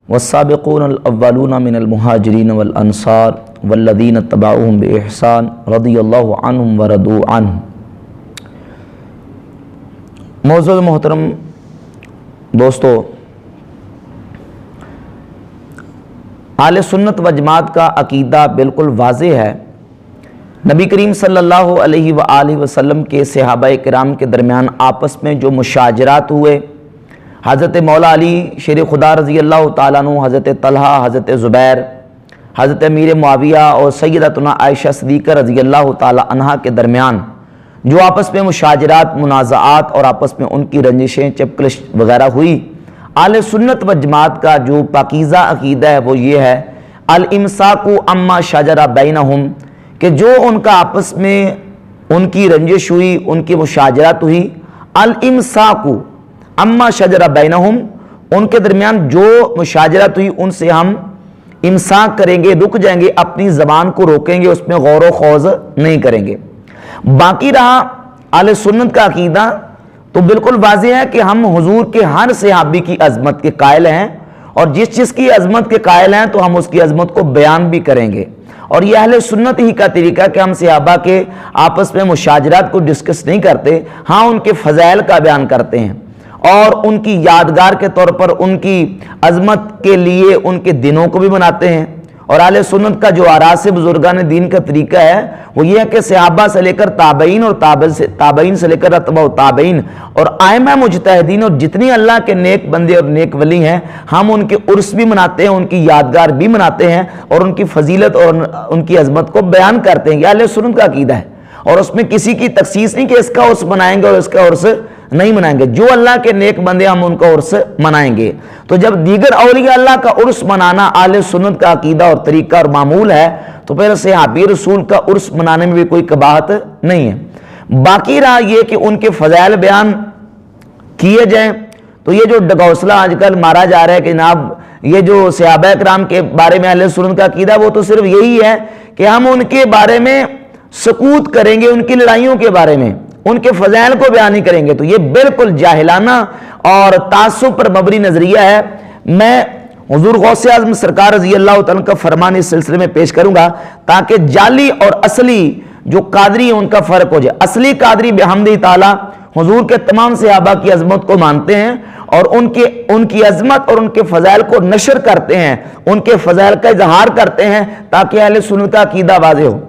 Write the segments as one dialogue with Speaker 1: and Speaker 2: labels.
Speaker 1: والسابقون الاولون من المہاجرین والانصار والذین اتبعوہم بإحسان رضی اللہ عنہم ورضوا عنہ۔ معزز محترم دوستو، اہل سنت و جماعت کا عقیدہ بالکل واضح ہے۔ نبی کریم صلی اللہ علیہ وآلہ وسلم کے صحابہ کرام کے درمیان آپس میں جو مشاجرات ہوئے، حضرت مولا علی شیر خدا رضی اللہ تعالیٰ عنہ، حضرت طلحہ، حضرت زبیر، حضرت امیر معاویہ اور سیدتنا عائشہ صدیقہ رضی اللہ تعالیٰ عنہا کے درمیان جو آپس میں مشاجرات، منازعات اور آپس میں ان کی رنجشیں، چپکلش وغیرہ ہوئی، اہل سنت و جماعت کا جو پاکیزہ عقیدہ ہے وہ یہ ہے الامساک عما شجر بینہم، کہ جو ان کا آپس میں ان کی رنجش ہوئی، ان کی مشاجرات ہوئی، الامساک عما شجر بینہم، ان کے درمیان جو مشاجرات ہوئی ان سے ہم امساک کریں گے، رک جائیں گے، اپنی زبان کو روکیں گے، اس میں غور و خوض نہیں کریں گے۔ باقی رہا اہل سنت کا عقیدہ تو بالکل واضح ہے کہ ہم حضور کے ہر صحابی کی عظمت کے قائل ہیں، اور جس چیز کی عظمت کے قائل ہیں تو ہم اس کی عظمت کو بیان بھی کریں گے، اور یہ اہل سنت ہی کا طریقہ کہ ہم صحابہ کے آپس میں مشاجرات کو ڈسکس نہیں کرتے، ہاں ان کے فضائل کا بیان کرتے ہیں، اور ان کی یادگار کے طور پر ان کی عظمت کے لیے ان کے دنوں کو بھی مناتے ہیں۔ اور اہل سنت کا جو آراء بزرگان دین کا طریقہ ہے وہ یہ ہے کہ صحابہ سے لے کر تابعین، اور تابعین سے لے کر اتباع تابعین اور ائمہ مجتہدین اور جتنی اللہ کے نیک بندے اور نیک ولی ہیں، ہم ان کے عرس بھی مناتے ہیں، ان کی یادگار بھی مناتے ہیں، اور ان کی فضیلت اور ان کی عظمت کو بیان کرتے ہیں۔ یہ اہل سنت کا عقیدہ ہے، اور اس میں کسی کی تخصیص نہیں کہ اس کا عرس منائیں گے اور اس کا عرس نہیں منائیں گے۔ جو اللہ کے نیک بندے ہم ان کا عرس منائیں گے۔ تو جب دیگر اولیاء اللہ کا عرس منانا اہل سنت کا عقیدہ اور طریقہ اور معمول ہے تو پھر صحابی رسول کا عرس منانے میں بھی کوئی قباحت نہیں ہے۔ باقی رہا یہ کہ ان کے فضائل بیان کیے جائیں، تو یہ جو ڈگوسلہ آج کل مارا جا رہا ہے کہ جناب یہ جو صحابہ کرام کے بارے میں اہل سنت کا عقیدہ وہ تو صرف یہی ہے کہ ہم ان کے بارے میں سکوت کریں گے، ان کی لڑائیوں کے بارے میں، ان کے فضائل کو بیان نہیں کریں گے، تو یہ بالکل جاہلانہ اور تعصب پر مبنی نظریہ ہے۔ میں حضور غوث اعظم سرکار رضی اللہ تعالیٰ کا فرمان اس سلسلے میں پیش کروں گا تاکہ جعلی اور اصلی جو قادری ہیں ان کا فرق ہو جائے۔ اصلی قادری بحمد تعالیٰ حضور کے تمام صحابہ کی عظمت کو مانتے ہیں اور ان کی عظمت اور ان کے فضائل کو نشر کرتے ہیں، ان کے فضائل کا اظہار کرتے ہیں تاکہ اہل سنت کا عقیدہ واضح ہو۔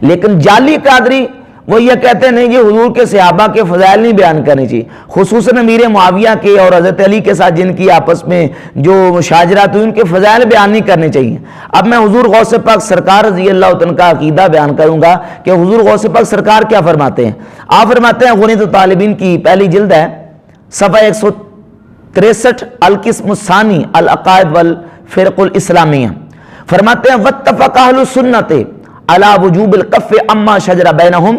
Speaker 1: لیکن جعلی قادری وہ یہ کہتے ہیں نہیں، یہ حضور کے صحابہ کے فضائل نہیں بیان کرنے چاہیے، خصوصاً امیر معاویہ کے اور حضرت علی کے ساتھ جن کی آپس میں جو مشاجرات ہوئی ان کے فضائل بیان نہیں کرنے چاہیے۔ اب میں حضور غوث پاک سرکار رضی اللہ عنہ کا عقیدہ بیان کروں گا کہ حضور غوث پاک سرکار کیا فرماتے ہیں۔ آپ فرماتے ہیں، غنیۃ الطالبین کی پہلی جلد ہے، صفحہ 163، القسم الثانی العقائد والفرق الاسلامیہ، فرماتے ہیں واتفق اہل السنت علی وجوب الکف عما شجر بینہم،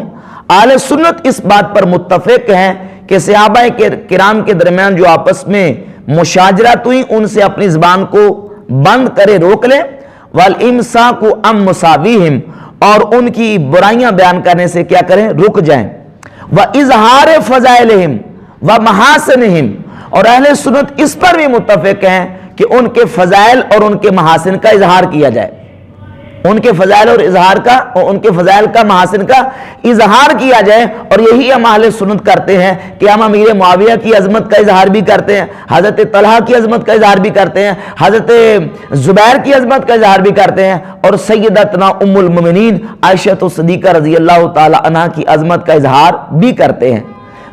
Speaker 1: اہل سنت اس بات پر متفق ہیں کہ صحابہ کرام کے درمیان جو آپس میں مشاجرات ہوئی ان سے اپنی زبان کو بند کرے، روک لیں، والامساک عن مساویہم، اور ان کی برائیاں بیان کرنے سے کیا کریں، رک جائیں، واظہار فضائلہم ومحاسنہم، اور اہل سنت اس پر بھی متفق ہیں کہ ان کے فضائل اور ان کے محاسن کا اظہار کیا جائے، ان کے فضائل اور اظہار کا، اور ان کے فضائل کا، محاسن کا اظہار کیا جائے۔ اور یہی ہم اہل سنت کرتے ہیں کہ ہم امیر معاویہ کی عظمت کا اظہار بھی کرتے ہیں، حضرت طلحہ کی عظمت کا اظہار بھی کرتے ہیں، حضرت زبیر کی عظمت کا اظہار بھی کرتے ہیں، اور سیدتنا ام المومنین عائشہ صدیقہ رضی اللہ تعالی عنہ کی عظمت کا اظہار بھی کرتے ہیں۔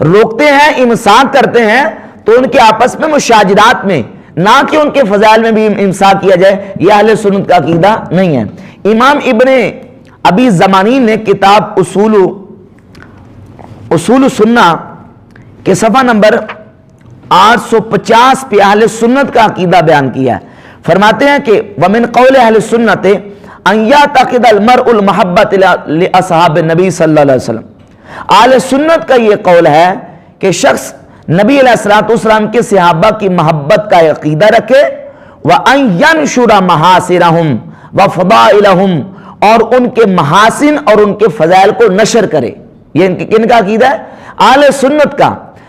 Speaker 1: روکتے ہیں، امساک کرتے ہیں تو ان کے آپس میں مشاجرات میں، نہ کہ ان کے فضائل میں بھی امساک کیا جائے، یہ اہل سنت کا عقیدہ نہیں ہے۔ امام ابن ابی زمانی نے کتاب اصول سنہ کے صفحہ نمبر 850 پہ اہل سنت کا عقیدہ بیان کیا ہے۔ فرماتے ہیں کہ ومن قول اہل سنت ان یعتقد المرء المحبت لاصحاب النبی صلی اللہ علیہ وسلم، اہل سنت کا یہ قول ہے کہ شخص نبی علیہ الصلوۃ والسلام کے صحابہ کی محبت کا عقیدہ رکھے، وان ینشر محاسنہم وفضائلہم، اور ان کے محاسن اور ان کے فضائل کو نشر کرے۔ یہ کن کا عقیدہ ہے؟ اہل سنت کا،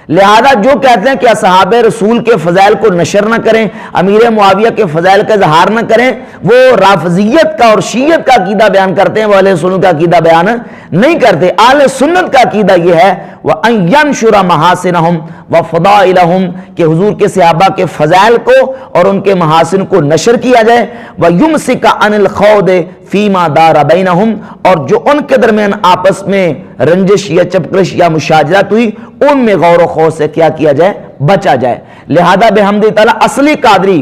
Speaker 1: لہذا جو کہتے ہیں کہ اصحاب رسول کے فضائل کو نشر نہ کریں، امیر معاویہ کے فضائل کا اظہار نہ کریں، وہ رافضیت کا اور شیعت کا عقیدہ بیان کرتے ہیں، وہ اہل سنت کا عقیدہ بیان نہیں کرتے۔ اہل سنت کا عقیدہ یہ ہے وَأَن يَنشُرَ مَحَاسِنَهُمْ وَفَضَائِلَهُم، کہ حضور کے صحابہ کے فضائل کو اور ان کے محاسن کو نشر کیا جائے، وَيُمْسِكَ عَنِ الْخَوْضِ فِيمَا دَارَ بَيْنَهُمْ، اور جو ان کے درمیان آپس میں رنجش یا چپکش یا مشاجرت ہوئی ان میں غور و خوض سے کیا جائے، بچا جائے۔ لہذا بحمد تعالیٰ اصلی قادری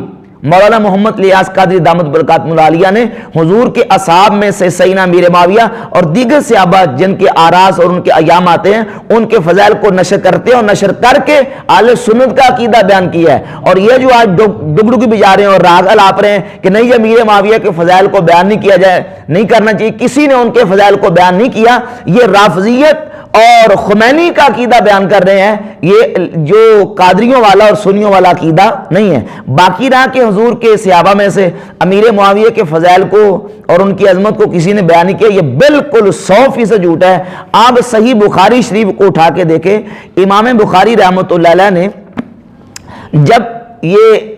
Speaker 1: مولانا محمد الیاس قادری دامت برکاتہ العالیہ نے حضور کے اصحاب میں سے سیدنا امیر معاویہ اور دیگر صحابہ جن کے آراز اور ان کے ایام آتے ہیں ان کے فضائل کو نشر کرتے ہیں، اور نشر کر کے اہل سنت کا عقیدہ بیان کیا ہے۔ اور یہ جو آج ڈگڈگی بجا رہے ہیں اور راگ الاپ رہے ہیں کہ نہیں امیر معاویہ کے فضائل کو بیان نہیں کیا جائے، نہیں کرنا چاہیے، کسی نے ان کے فضائل کو بیان نہیں کیا، یہ رافضیت اور خمینی کا عقیدہ بیان کر رہے ہیں، یہ جو قادریوں والا اور سنیوں والا عقیدہ نہیں ہے۔ باقی رہا کہ حضور کے صحابہ میں سے امیر معاویہ کے فضائل کو اور ان کی عظمت کو کسی نے بیان نہیں کیا، یہ بالکل 100% جھوٹ ہے۔ آپ صحیح بخاری شریف کو اٹھا کے دیکھیں، امام بخاری رحمۃ اللہ علیہ نے جب یہ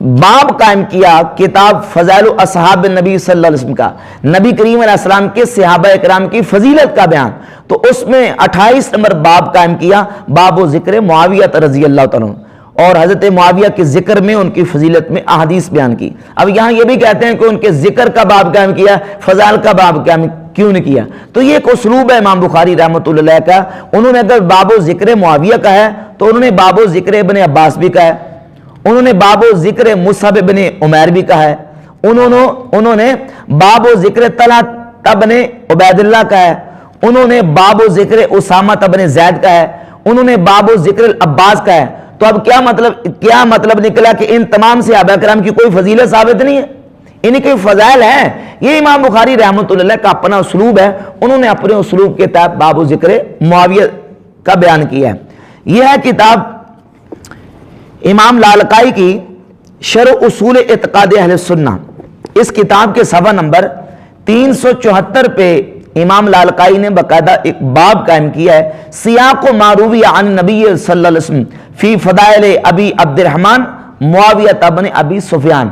Speaker 1: باب قائم کیا کتاب فضائل اصحاب نبی صلی اللہ علیہ وسلم کا، نبی کریم علیہ السلام کے صحابہ اکرام کی فضیلت کا بیان، تو اس میں 28 نمبر باب قائم کیا، باب و ذکر معاویہ رضی اللہ تعالیٰ عنہ، اور حضرت معاویہ کے ذکر میں ان کی فضیلت میں احادیث بیان کی۔ اب یہاں یہ بھی کہتے ہیں کہ ان کے ذکر کا باب قائم کیا، فضائل کا باب کیوں نہیں کیا؟ تو یہ ایک اسلوب ہے امام بخاری رحمۃ اللہ علیہ کا۔ انہوں نے اگر باب و ذکر معاویہ کا ہے تو انہوں نے باب و ذکر ابن عباس بھی کہا ہے، انہوں نے باب و ذکر مصعب بن عمیر بھی کہا ہے، انہوں نے باب و ذکر طلحہ بن عبید اللہ کا ہے، انہوں نے باب و ذکر اسامہ بن زید کا ہے، انہوں نے باب و ذکر العباس کا ہے۔ تو اب کیا مطلب نکلا کہ ان تمام صحابہ کرام کی کوئی فضیلت ثابت نہیں ہے، ان کے فضائل ہیں؟ یہ امام بخاری رحمۃ اللہ کا اپنا اسلوب ہے، انہوں نے اپنے اسلوب کے تحت باب و ذکر معاویہ کا بیان کیا ہے۔ یہ ہے کتاب امام لالکائی کی شرح اصول اعتقاد اہل سنہ۔ اس کتاب کے صفحہ نمبر 374 پہ امام لالکائی نے باقاعدہ ایک باب قائم کیا ہے، سیاق و معروی عن نبی صلی اللہ علیہ وسلم فی فضائل ابی عبد الرحمن معاویہ بن ابی سفیان،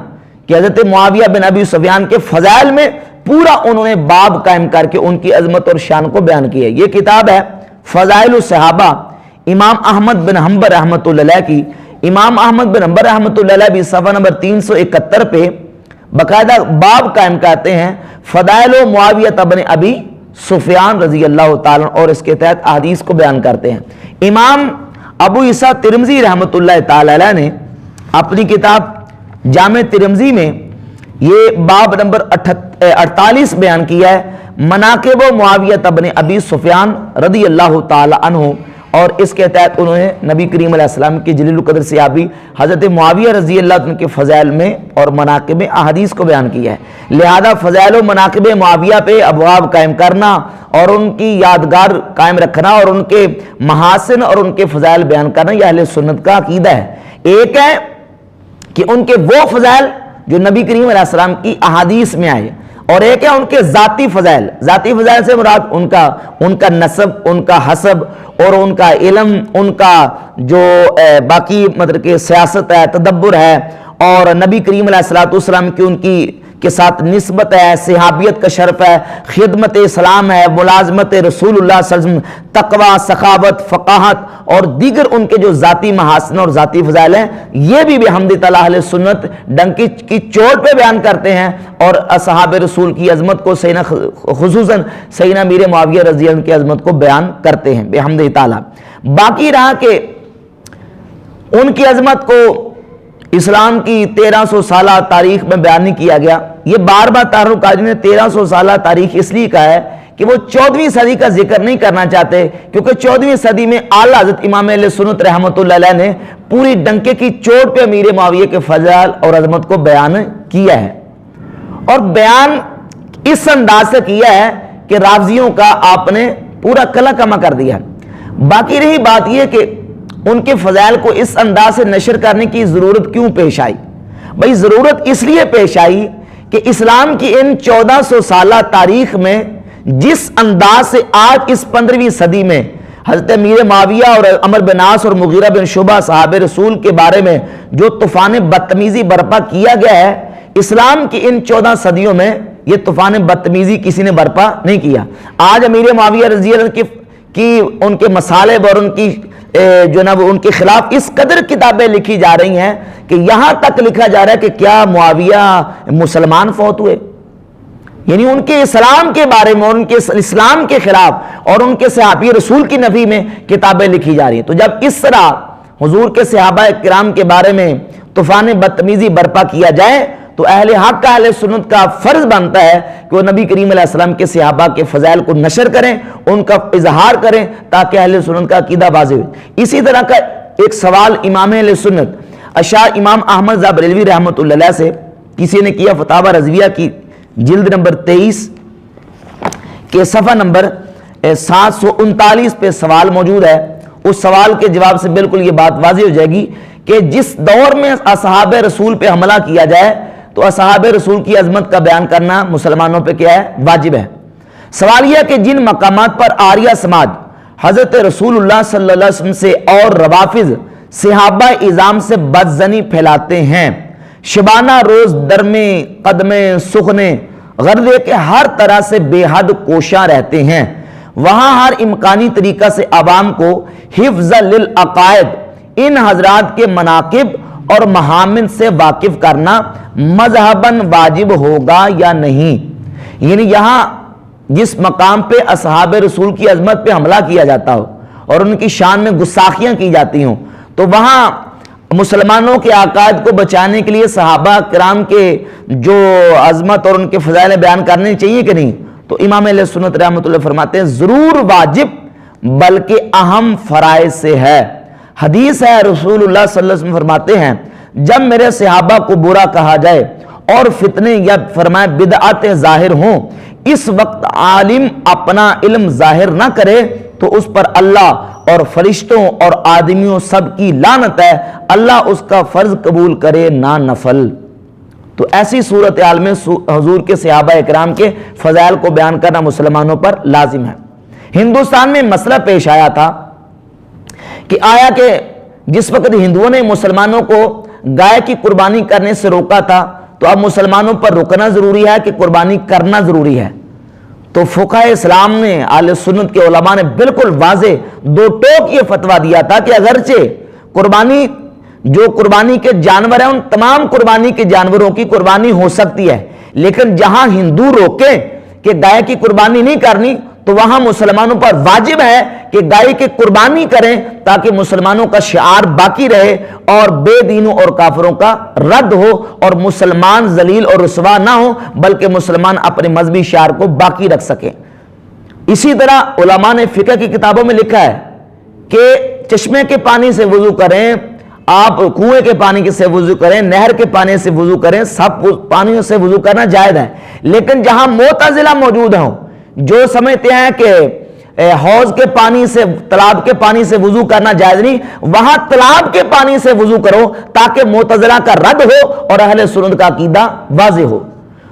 Speaker 1: کہ حضرت معاویہ بن ابی سفیان کے فضائل میں پورا انہوں نے باب قائم کر کے ان کی عظمت اور شان کو بیان کیا ہے۔ یہ کتاب ہے فضائل الصحابہ امام احمد بن حنبل رحمۃ اللہ علیہ کی۔ امام احمد بن حنبل رحمۃ اللہ علیہ بھی صفحہ نمبر 371 پہ باقاعدہ باب قائم کرتے ہیں فضائل و معاویہ بن ابی سفیان رضی اللہ تعالیٰ، اور اس کے تحت احادیث کو بیان کرتے ہیں۔ امام ابو عیسیٰ ترمذی رحمۃ اللہ تعالیٰ علیہ نے اپنی کتاب جامع ترمذی میں یہ باب نمبر 48 بیان کیا ہے، مناقب و معاویہ بن ابی سفیان رضی اللہ تعالیٰ عنہ، اور اس کے تحت انہوں نے نبی کریم علیہ السلام کی جلیل القدر صحابی حضرت معاویہ رضی اللہ عنہ کے فضائل میں اور مناقب احادیث کو بیان کیا ہے۔ لہذا فضائل و مناقب معاویہ پہ ابواب قائم کرنا اور ان کی یادگار قائم رکھنا اور ان کے محاسن اور ان کے فضائل بیان کرنا یہ اہل سنت کا عقیدہ ہے۔ ایک ہے کہ ان کے وہ فضائل جو نبی کریم علیہ السلام کی احادیث میں آئے، اور ایک ہے ان کے ذاتی فضائل۔ ذاتی فضائل سے مراد ان کا نسب، ان کا حسب اور ان کا علم، ان کا جو باقی مطلب کہ سیاست ہے، تدبر ہے، اور نبی کریم علیہ السلام کی ان کی کے ساتھ نسبت ہے، صحابیت کا شرف ہے، خدمت اسلام ہے، ملازمت رسول اللہ صلی اللہ علیہ وسلم، تقوی، سخاوت، فقاہت اور دیگر ان کے جو ذاتی محاسن اور ذاتی فضائل ہیں، یہ بھی بحمد تعالیٰ اہل سنت ڈنکی کی چوٹ پہ بیان کرتے ہیں، اور اصحاب رسول کی عظمت کو خصوصاً سیدنا امیر معاویہ رضی اللہ عنہ کی عظمت کو بیان کرتے ہیں بحمد تعالیٰ۔ باقی رہا کہ ان کی عظمت کو اسلام کی 1300 سالہ تاریخ میں بیان نہیں کیا گیا۔ یہ بار بار طاہر القادری نے 1300 سالہ تاریخ اس لیے کہا ہے کہ وہ 14ویں صدی کا ذکر نہیں کرنا چاہتے، کیونکہ 14ویں صدی میں اعلیٰ حضرت امام اہل سنت رحمۃ اللہ علیہ نے پوری ڈنکے کی چوٹ پہ امیر معاویہ کے فضائل اور عظمت کو بیان کیا ہے، اور بیان اس انداز سے کیا ہے کہ رافضیوں کا آپ نے پورا کلا کما کر دیا۔ باقی رہی بات یہ کہ ان کے فضائل کو اس انداز سے نشر کرنے کی ضرورت کیوں پیش آئی؟ بھائی ضرورت اس لیے پیش آئی کہ اسلام کی ان 1400 سالہ تاریخ میں جس انداز سے آج اس 15ویں صدی میں حضرت امیر معاویہ اور عمرو بن عاص اور مغیرہ بن شعبہ صحابہ رسول کے بارے میں جو طوفان بدتمیزی برپا کیا گیا ہے، اسلام کی ان 14 صدیوں میں یہ طوفان بدتمیزی کسی نے برپا نہیں کیا۔ آج امیر معاویہ رضی اللہ عنہ کی ان کے مصالح اور ان کی جو نا ان کے خلاف اس قدر کتابیں لکھی جا رہی ہیں کہ یہاں تک لکھا جا رہا ہے کہ کیا معاویہ مسلمان فوت ہوئے، یعنی ان کے اسلام کے بارے میں، ان کے اسلام کے خلاف اور ان کے صحابی رسول کی نفی میں کتابیں لکھی جا رہی ہیں۔ تو جب اس طرح حضور کے صحابہ کرام کے بارے میں طوفان بدتمیزی برپا کیا جائے تو اہل حق کا، اہل سنت کا فرض بنتا ہے کہ وہ نبی کریم علیہ السلام کے صحابہ کے فضائل کو نشر کریں، ان کا اظہار کریں تاکہ اہل سنت کا عقیدہ واضح ہو۔ اسی طرح کا ایک سوال امام اہل سنت اشاع امام احمد رضا بریلوی رحمۃ اللہ علیہ سے کسی نے کیا، فتاوی رضویہ کی جلد نمبر 23 کے صفحہ نمبر 739 پہ سوال موجود ہے۔ اس سوال کے جواب سے بالکل یہ بات واضح ہو جائے گی کہ جس دور میں اصحاب رسول پہ حملہ کیا جائے تو اصحاب رسول کی عظمت کا بیان کرنا مسلمانوں پہ کیا ہے؟ واجب ہے۔ سوال یہ کہ جن مقامات پر آریہ سماج حضرت رسول اللہ صلی اللہ علیہ وسلم سے اور روافظ صحابہ اعظام سے بدظنی پھیلاتے ہیں، شبانہ روز درمے قدمے سخنے غرضے کے ہر طرح سے بے حد کوشاں رہتے ہیں، وہاں ہر امکانی طریقہ سے عوام کو حفظ للعقائد ان حضرات کے مناقب اور محامد سے واقف کرنا مذہباً واجب ہوگا یا نہیں۔ یعنی یہاں جس مقام پہ اصحاب رسول کی عظمت پہ حملہ کیا جاتا ہو اور ان کی شان میں گستاخیاں کی جاتی ہوں تو وہاں مسلمانوں کے عقائد کو بچانے کے لیے صحابہ کرام کے جو عظمت اور ان کے فضائل بیان کرنے چاہیے کہ نہیں؟ تو امام اہل سنت رحمۃ اللہ فرماتے ہیں ضرور واجب بلکہ اہم فرائض سے ہے۔ حدیث ہے، رسول اللہ صلی اللہ علیہ وسلم فرماتے ہیں جب میرے صحابہ کو برا کہا جائے اور فتنے یا فرمائے بدعتیں ظاہر ہوں، اس وقت عالم اپنا علم ظاہر نہ کرے تو اس پر اللہ اور فرشتوں اور آدمیوں سب کی لعنت ہے، اللہ اس کا فرض قبول کرے نہ نفل۔ تو ایسی صورتحال میں حضور کے صحابہ اکرام کے فضائل کو بیان کرنا مسلمانوں پر لازم ہے۔ ہندوستان میں مسئلہ پیش آیا تھا کہ آیا کہ جس وقت ہندوؤں نے مسلمانوں کو گائے کی قربانی کرنے سے روکا تھا تو اب مسلمانوں پر رکنا ضروری ہے کہ قربانی کرنا ضروری ہے؟ تو فقہ اسلام نے، اہل سنت کے علماء نے بالکل واضح دو ٹوک یہ فتویٰ دیا تھا کہ اگرچہ قربانی جو قربانی کے جانور ہیں ان تمام قربانی کے جانوروں کی قربانی ہو سکتی ہے، لیکن جہاں ہندو روکیں کہ گائے کی قربانی نہیں کرنی تو وہاں مسلمانوں پر واجب ہے کہ گائے کی قربانی کریں تاکہ مسلمانوں کا شعار باقی رہے اور بے دینوں اور کافروں کا رد ہو اور مسلمان ذلیل اور رسوا نہ ہو بلکہ مسلمان اپنے مذہبی شعار کو باقی رکھ سکیں۔ اسی طرح علماء نے فقہ کی کتابوں میں لکھا ہے کہ چشمے کے پانی سے وضو کریں، آپ کنویں کے پانی سے وضو کریں، نہر کے پانی سے وضو کریں، سب پانیوں سے وضو کرنا جائز ہے، لیکن جہاں معتزلہ موجود ہوں جو سمجھتے ہیں کہ حوض کے پانی سے، تالاب کے پانی سے وضو کرنا جائز نہیں، وہاں تالاب کے پانی سے وضو کرو تاکہ معتزلہ کا رد ہو اور اہل سنت کا عقیدہ واضح ہو۔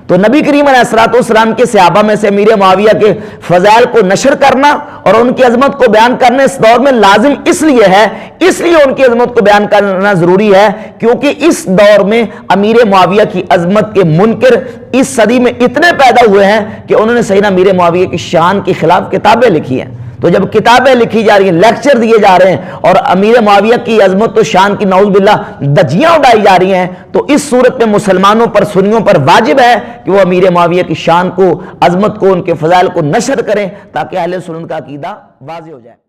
Speaker 1: تو نبی کریم علیہ السلام کے صحابہ میں سے امیر معاویہ کے فضائل کو نشر کرنا اور ان کی عظمت کو بیان کرنا اس دور میں لازم اس لیے ہے، اس لیے ان کی عظمت کو بیان کرنا ضروری ہے کیونکہ اس دور میں امیر معاویہ کی عظمت کے منکر اس صدی میں اتنے پیدا ہوئے ہیں کہ انہوں نے سیدنا امیر معاویہ کی شان کے خلاف کتابیں لکھی ہیں۔ تو جب کتابیں لکھی جا رہی ہیں، لیکچر دیے جا رہے ہیں اور امیر معاویہ کی عظمت و شان کی نعوذ باللہ دجیاں اڑائی جا رہی ہیں تو اس صورت میں مسلمانوں پر، سنیوں پر واجب ہے کہ وہ امیر معاویہ کی شان کو، عظمت کو، ان کے فضائل کو نشر کریں تاکہ اہل سنت کا عقیدہ واضح ہو جائے۔